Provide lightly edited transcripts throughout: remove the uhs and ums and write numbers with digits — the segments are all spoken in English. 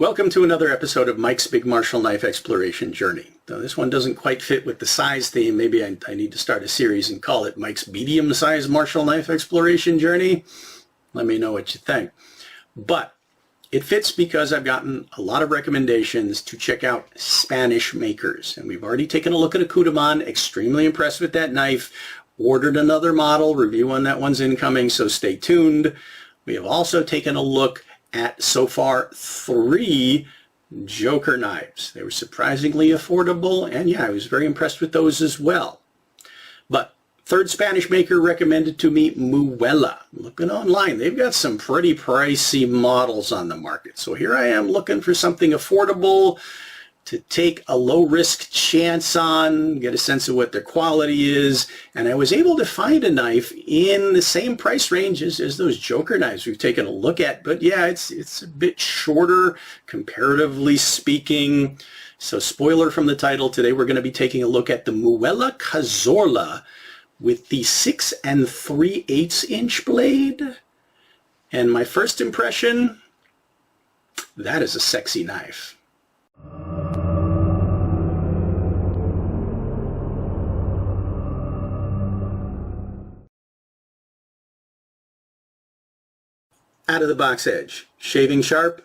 Welcome to another episode of Mike's Big Martial Knife Exploration Journey. Now, this one doesn't quite fit with the size theme. Maybe I need to start a series and call it Mike's Medium-Sized Martial Knife Exploration Journey. Let me know what you think. But it fits because I've gotten a lot of recommendations to check out Spanish makers. And we've already taken a look at a Cudaman, extremely impressed with that knife, ordered another model, review on that one's incoming, so stay tuned. We have also taken a look at, so far, 3 Joker knives. They were surprisingly affordable, and yeah, I was very impressed with those as well. But third Spanish maker recommended to me, Muela. Looking online, they've got some pretty pricey models on the market. So here I am looking for something affordable to take a low-risk chance on, get a sense of what their quality is, and I was able to find a knife in the same price range as those Joker knives we've taken a look at, but yeah, it's a bit shorter, comparatively speaking. So spoiler from the title, today we're going to be taking a look at the Muela Cazorla with the 6 3/8 inch blade, and my first impression, that is a sexy knife. Out of the box edge. Shaving sharp?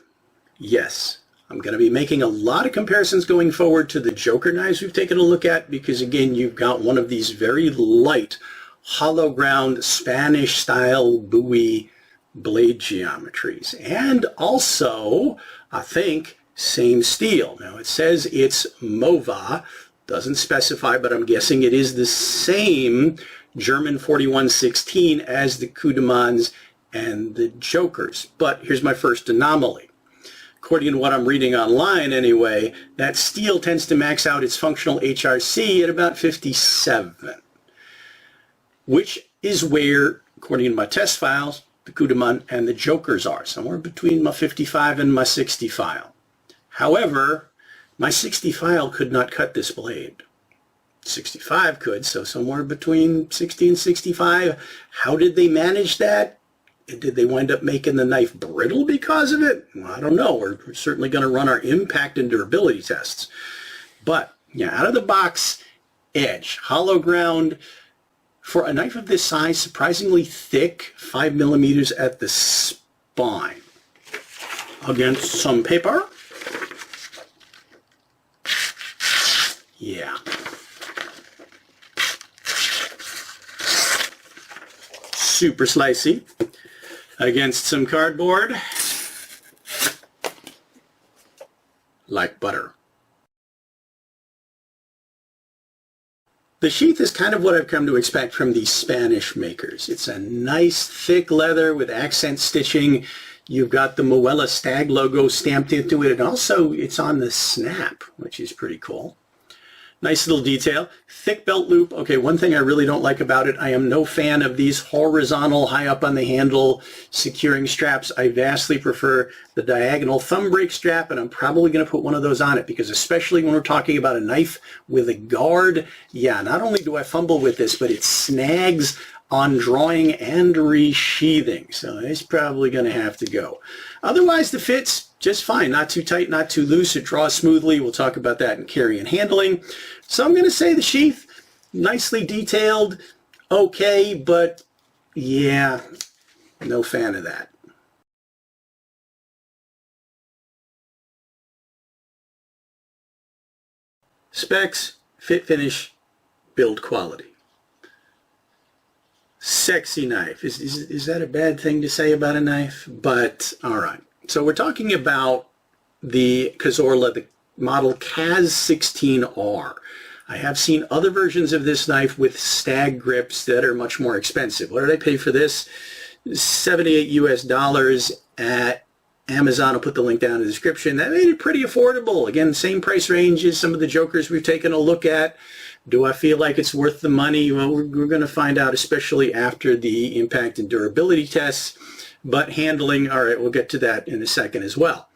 Yes. I'm going to be making a lot of comparisons going forward to the Joker knives we've taken a look at because, again, you've got one of these very light, hollow ground, Spanish-style Bowie blade geometries. And also, I think, same steel. Now, it says it's MOVA. Doesn't specify, but I'm guessing it is the same German 4116 as the Cudamans and the Jokers. But here's my first anomaly. According to what I'm reading online anyway, that steel tends to max out its functional HRC at about 57, which is where, according to my test files, the Cudaman and the Jokers are, somewhere between my 55 and my 60 file. However, my 60 file could not cut this blade. 65 could, so somewhere between 60 and 65. How did they manage that? Did they wind up making the knife brittle because of it? Well, I don't know. We're certainly going to run our impact and durability tests. But, yeah, out of the box edge, hollow ground, for a knife of this size, surprisingly thick, 5 millimeters at the spine. Against some paper. Yeah. Super slicey. Against some cardboard, like butter. The sheath is kind of what I've come to expect from these Spanish makers. It's a nice thick leather with accent stitching. You've got the Muela stag logo stamped into it, and also it's on the snap, which is pretty cool. Nice little detail. Thick belt loop. Okay, one thing I really don't like about it, I am no fan of these horizontal, high up on the handle securing straps. I vastly prefer the diagonal thumb brake strap, and I'm probably going to put one of those on it because especially when we're talking about a knife with a guard, yeah, not only do I fumble with this, but it snags on drawing and resheathing. So it's probably going to have to go. Otherwise, the fit's just fine. Not too tight, not too loose. It draws smoothly. We'll talk about that in carry and handling. So I'm going to say the sheath, nicely detailed, okay, but yeah, no fan of that. Specs, fit, finish, build quality. Sexy knife. Is that a bad thing to say about a knife? But all right. So we're talking about the Cazorla, the model Caz16R. I have seen other versions of this knife with stag grips that are much more expensive. What did I pay for this? $78 US at Amazon. I'll put the link down in the description. That made it pretty affordable. Again, same price range as some of the Jokers we've taken a look at. Do I feel like it's worth the money? Well, we're going to find out, especially after the impact and durability tests. But handling, all right, we'll get to that in a second as well.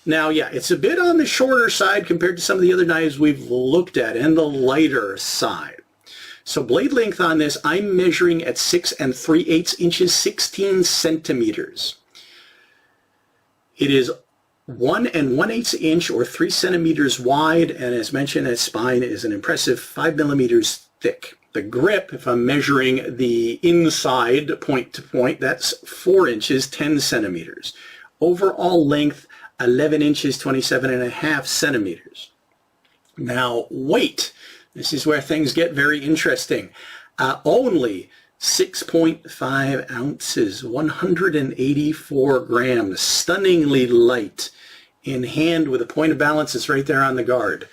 Now, yeah, it's a bit on the shorter side compared to some of the other knives we've looked at, and the lighter side. So blade length on this, I'm measuring at 6 3/8 inches, 16 centimeters. It is 1 1/8 inch or 3 centimeters wide, and as mentioned, its spine is an impressive 5 millimeters thick. The grip, if I'm measuring the inside point to point, that's 4 inches, 10 centimeters. Overall length, 11 inches, 27.5 centimeters. Now, weight. This is where things get very interesting. Only 6.5 ounces, 184 grams, stunningly light. In hand with a point of balance, it's right there on the guard.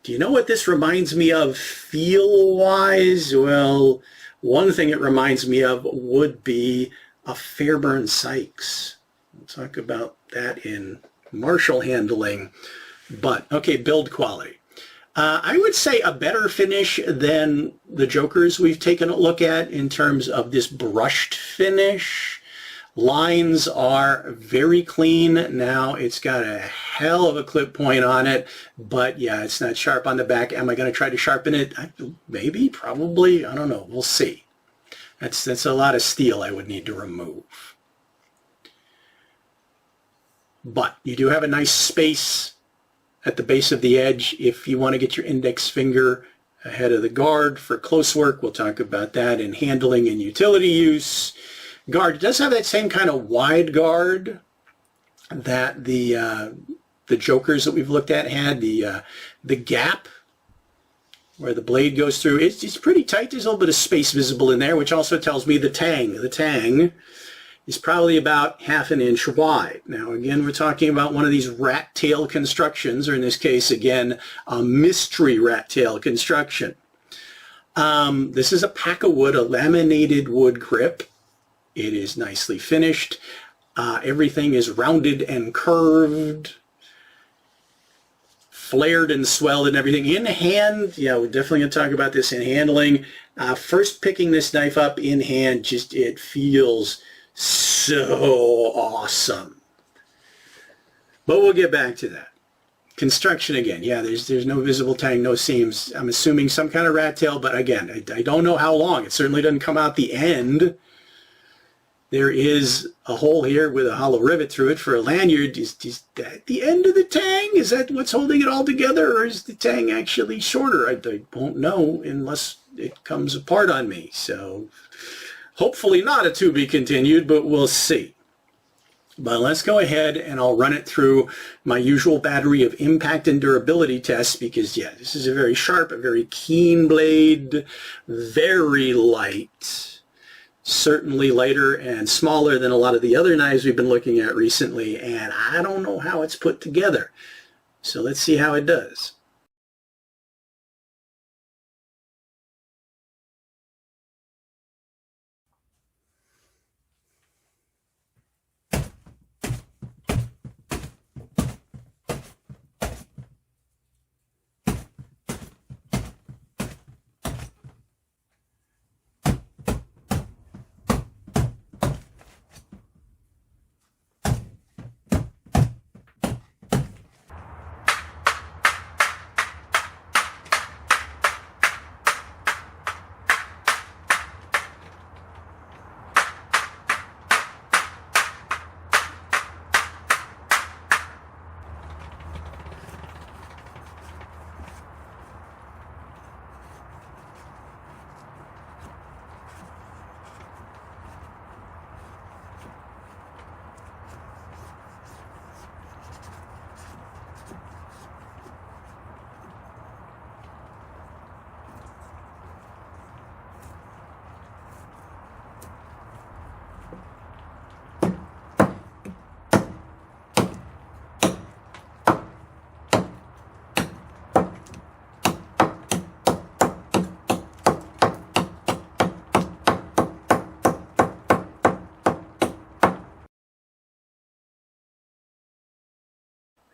Do you know what this reminds me of feel-wise? Well, one thing it reminds me of would be a Fairbairn Sykes. We'll talk about that in Marshall handling. But, okay, build quality. I would say a better finish than the Jokers we've taken a look at in terms of this brushed finish. Lines are very clean. Now it's got a hell of a clip point on it, but yeah, it's not sharp on the back. Am I going to try to sharpen it? Maybe, probably, I don't know. We'll see. That's a lot of steel I would need to remove. But you do have a nice space at the base of the edge if you want to get your index finger ahead of the guard for close work. We'll talk about that in handling and utility use. Guard does have that same kind of wide guard that the Jokers that we've looked at had. The gap where the blade goes through, it's pretty tight. There's a little bit of space visible in there, which also tells me the tang is probably about 1/2 inch wide. Now again, we're talking about one of these rat tail constructions, or in this case again, a mystery rat tail construction. This is a pack of wood, a laminated wood grip. It is nicely finished. Everything is rounded and curved, flared and swelled and everything. In hand, yeah, we're definitely going to talk about this in handling. First picking this knife up in hand, it feels so awesome. But we'll get back to that. Construction again, yeah, there's no visible tang, no seams. I'm assuming some kind of rat tail, but again, I don't know how long. It certainly doesn't come out the end. There is a hole here with a hollow rivet through it for a lanyard. Is that the end of the tang? Is that what's holding it all together, or is the tang actually shorter? I won't know unless it comes apart on me. So hopefully not a to be continued, but we'll see. But let's go ahead and I'll run it through my usual battery of impact and durability tests because, yeah, this is a very sharp, a very keen blade, very light. Certainly lighter and smaller than a lot of the other knives we've been looking at recently, and I don't know how it's put together. So let's see how it does.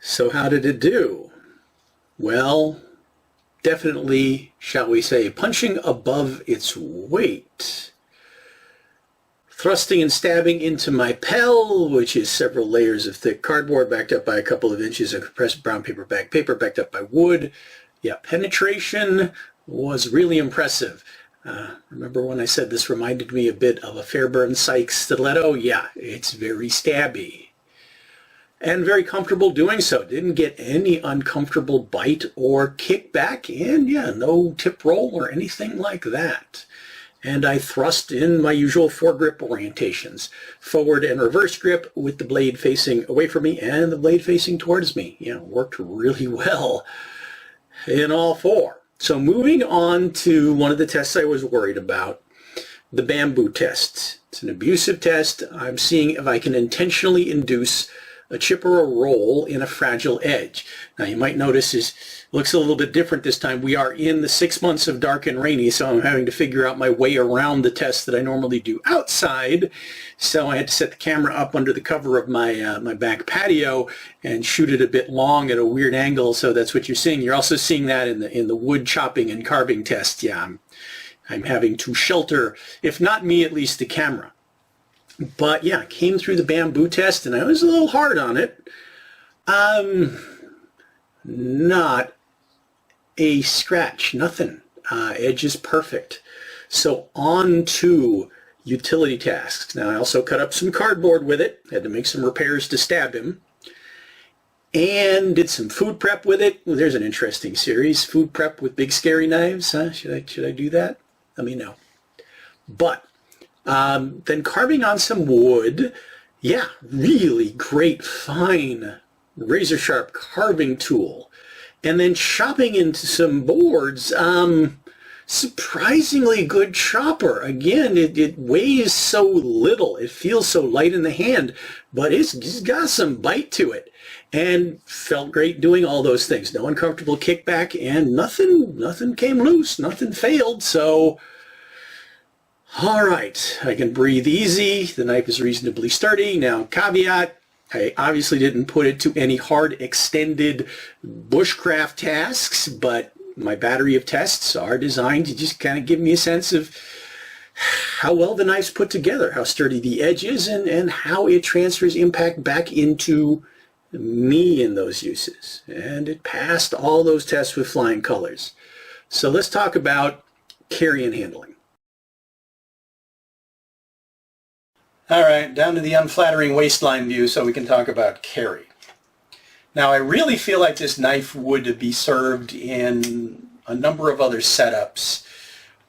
So how did it do? Well, definitely, shall we say, punching above its weight. Thrusting and stabbing into my pel, which is several layers of thick cardboard backed up by a couple of inches of compressed brown paper backed up by wood. Yeah, penetration was really impressive. Remember when I said this reminded me a bit of a Fairbairn Sykes stiletto? Yeah, it's very stabby. and very comfortable doing so. Didn't get any uncomfortable bite or kickback, and yeah, no tip roll or anything like that. And I thrust in my usual foregrip orientations, forward and reverse grip with the blade facing away from me and the blade facing towards me. Worked really well in all four. So moving on to one of the tests I was worried about, the bamboo test. It's an abusive test. I'm seeing if I can intentionally induce a chip or a roll in a fragile edge. Now you might notice it looks a little bit different this time. We are in the 6 months of dark and rainy, so I'm having to figure out my way around the test that I normally do outside. So I had to set the camera up under the cover of my my back patio and shoot it a bit long at a weird angle. So that's what you're seeing. You're also seeing that in the wood chopping and carving test. Yeah, I'm having to shelter, if not me, at least the camera. But yeah, came through the bamboo test, and I was a little hard on it. Not a scratch, nothing. Edge is perfect. So on to utility tasks. Now I also cut up some cardboard with it. Had to make some repairs to stab him. And did some food prep with it. Well, there's an interesting series. Food prep with big scary knives. Should I do that? Let me know. But then carving on some wood, yeah, really great, fine, razor sharp carving tool. And then chopping into some boards, surprisingly good chopper. Again, it weighs so little, it feels so light in the hand, but it's got some bite to it. And felt great doing all those things. No uncomfortable kickback, and nothing came loose, nothing failed, so all right, I can breathe easy. The knife is reasonably sturdy. Now, caveat, I obviously didn't put it to any hard extended bushcraft tasks, but my battery of tests are designed to just kind of give me a sense of how well the knife's put together, how sturdy the edge is, and how it transfers impact back into me in those uses. And it passed all those tests with flying colors. So let's talk about carry and handling. All right, down to the unflattering waistline view so we can talk about carry. Now, I really feel like this knife would be served in a number of other setups.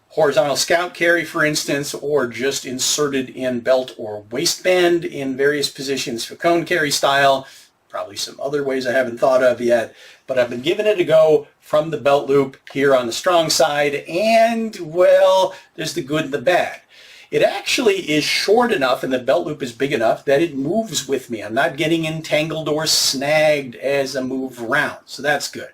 Horizontal scout carry, for instance, or just inserted in belt or waistband in various positions for cone carry style. Probably some other ways I haven't thought of yet, but I've been giving it a go from the belt loop here on the strong side, and, well, there's the good and the bad. It actually is short enough and the belt loop is big enough that it moves with me. I'm not getting entangled or snagged as I move around, so that's good.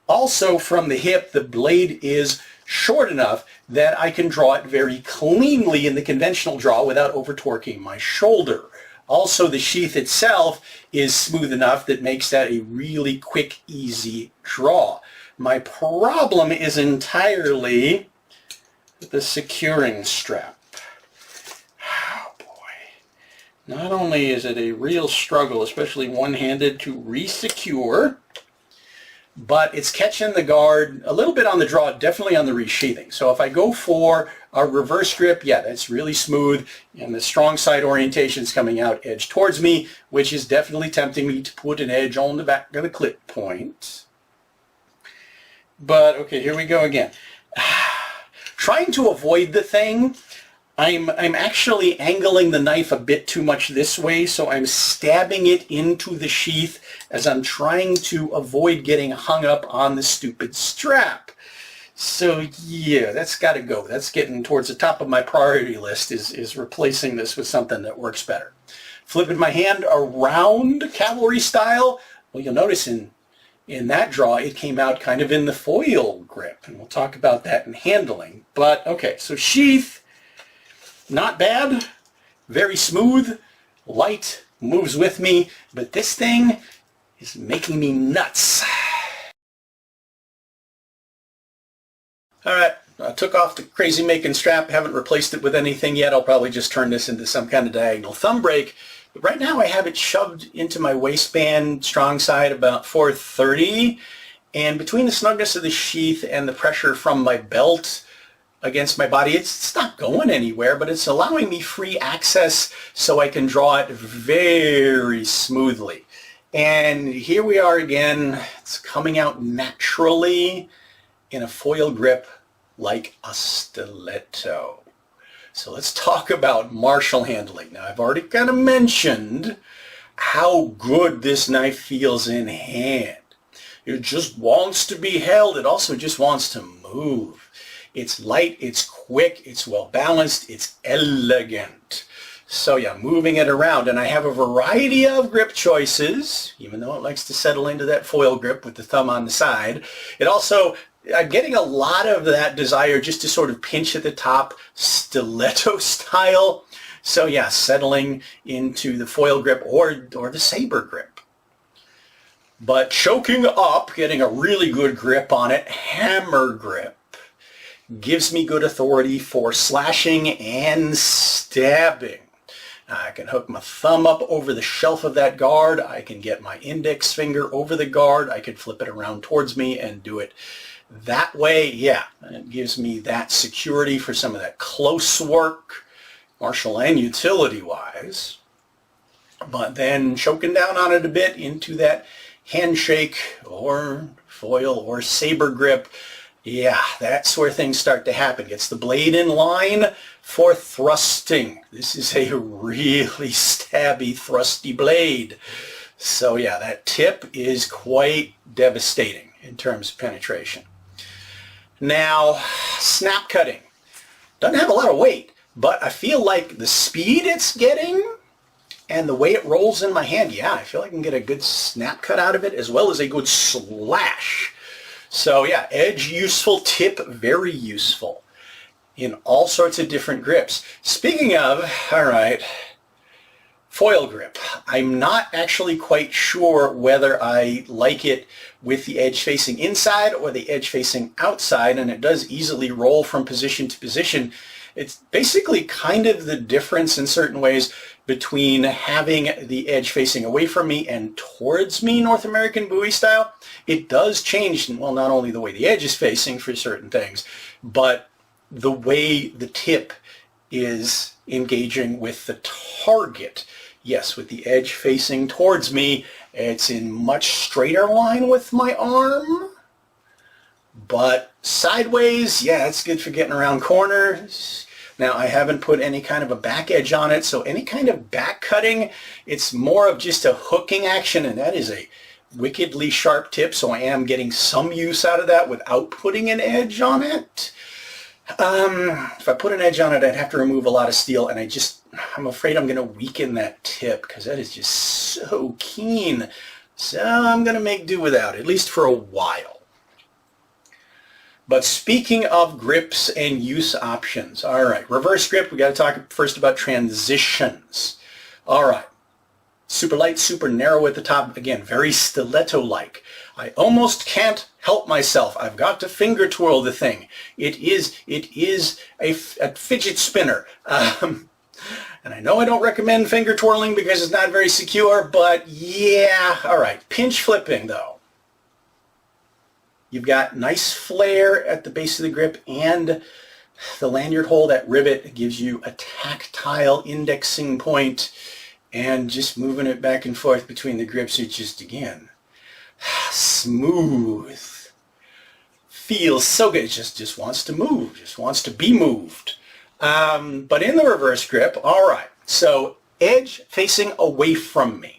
Also, from the hip, the blade is short enough that I can draw it very cleanly in the conventional draw without over-torquing my shoulder. Also, the sheath itself is smooth enough that makes that a really quick, easy draw. My problem is entirely the securing strap. Not only is it a real struggle, especially one-handed, to re-secure, but it's catching the guard a little bit on the draw, definitely on the resheathing. So if I go for a reverse grip, yeah, that's really smooth, and the strong side orientation is coming out edge towards me, which is definitely tempting me to put an edge on the back of the clip point. But, okay, here we go again. Trying to avoid the thing, I'm actually angling the knife a bit too much this way, so I'm stabbing it into the sheath as I'm trying to avoid getting hung up on the stupid strap. So yeah, that's got to go. That's getting towards the top of my priority list, is replacing this with something that works better. Flipping my hand around cavalry style, well, you'll notice in that draw it came out kind of in the foil grip, and we'll talk about that in handling. But okay, so sheath, not bad, very smooth, light, moves with me, but this thing is making me nuts. All right, I took off the crazy making strap, haven't replaced it with anything yet. I'll probably just turn this into some kind of diagonal thumb break. But right now I have it shoved into my waistband, strong side about 430, and between the snugness of the sheath and the pressure from my belt against my body, it's not going anywhere, but it's allowing me free access so I can draw it very smoothly. And here we are again. It's coming out naturally in a foil grip like a stiletto. So let's talk about Marshall handling. Now I've already kind of mentioned how good this knife feels in hand. It just wants to be held. It also just wants to move. It's light, it's quick, it's well balanced, it's elegant. So yeah, moving it around. And I have a variety of grip choices, even though it likes to settle into that foil grip with the thumb on the side. It also, I'm getting a lot of that desire just to sort of pinch at the top, stiletto style. So yeah, settling into the foil grip or the saber grip. But choking up, getting a really good grip on it, hammer grip, gives me good authority for slashing and stabbing. I can hook my thumb up over the shelf of that guard. I can get my index finger over the guard. I could flip it around towards me and do it that way. Yeah, and it gives me that security for some of that close work, martial and utility-wise. But then choking down on it a bit into that handshake or foil or saber grip, yeah, that's where things start to happen. Gets the blade in line for thrusting. This is a really stabby, thrusty blade. So yeah, that tip is quite devastating in terms of penetration. Now, snap cutting. Doesn't have a lot of weight, but I feel like the speed it's getting and the way it rolls in my hand, yeah, I feel like I can get a good snap cut out of it as well as a good slash. So yeah, edge useful, tip very useful in all sorts of different grips. Speaking of, all right, foil grip. I'm not actually quite sure whether I like it with the edge facing inside or the edge facing outside, and it does easily roll from position to position. It's basically kind of the difference in certain ways between having the edge facing away from me and towards me, North American Bowie style. It does change, well, not only the way the edge is facing for certain things, but the way the tip is engaging with the target. Yes, with the edge facing towards me, it's in much straighter line with my arm. But sideways, yeah, it's good for getting around corners. Now, I haven't put any kind of a back edge on it, so any kind of back cutting, it's more of just a hooking action, and that is a wickedly sharp tip, so I am getting some use out of that without putting an edge on it. If I put an edge on it, I'd have to remove a lot of steel, and I'm afraid I'm going to weaken that tip because that is just so keen. So I'm going to make do without it, at least for a while. But speaking of grips and use options, all right, reverse grip, we got to talk first about transitions. All right, super light, super narrow at the top, again, very stiletto-like. I almost can't help myself. I've got to finger twirl the thing. It is a fidget spinner. And I know I don't recommend finger twirling because it's not very secure, but yeah, all right, pinch flipping though. You've got nice flare at the base of the grip, and the lanyard hole, that rivet, gives you a tactile indexing point, and just moving it back and forth between the grips, it's just, again, smooth. Feels so good. It just wants to move, just wants to be moved. But in the reverse grip, all right, so edge facing away from me.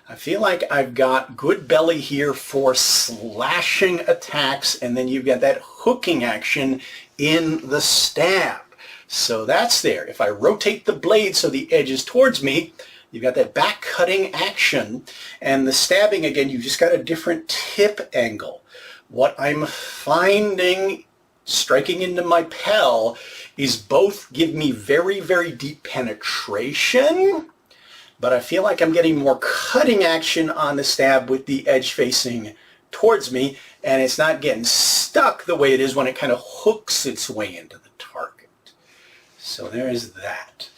I feel like I've got good belly here for slashing attacks, and then you've got that hooking action in the stab. So that's there. If I rotate the blade so the edge is towards me, you've got that back cutting action, and the stabbing, again, you've just got a different tip angle. What I'm finding striking into my pel is both give me very, very deep penetration, but I feel like I'm getting more cutting action on the stab with the edge facing towards me, and it's not getting stuck the way it is when it kind of hooks its way into the target. So there's that.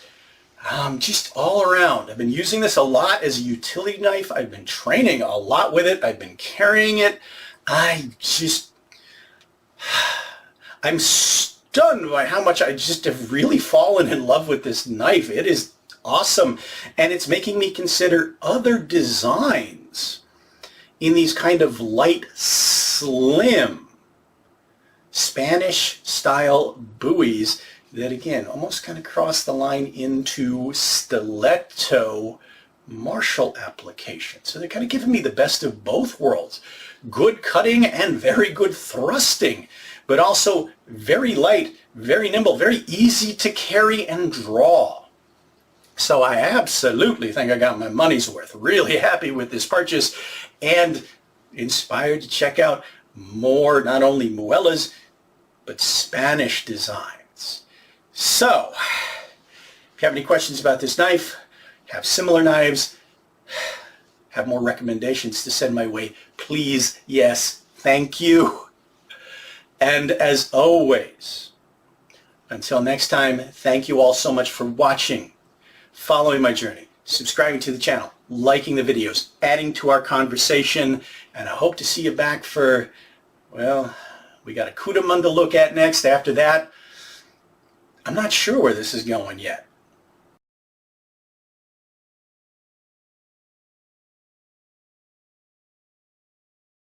Just all around. I've been using this a lot as a utility knife. I've been training a lot with it. I've been carrying it. I'm stunned by how much I just have really fallen in love with this knife. It is awesome, and it's making me consider other designs options in these kind of light, slim Spanish style Bowies that, again, almost kind of cross the line into stiletto Marshall application. So they're kind of giving me the best of both worlds. Good cutting and very good thrusting, but also very light, very nimble, very easy to carry and draw. So I absolutely think I got my money's worth. Really happy with this purchase and inspired to check out more, not only Muelas, but Spanish designs. So, if you have any questions about this knife, have similar knives, have more recommendations to send my way, please, yes, thank you. And as always, until next time, thank you all so much for watching, following my journey, subscribing to the channel, liking the videos, adding to our conversation, and I hope to see you back for, well, we got a Cudamun to look at next. After that, I'm not sure where this is going yet.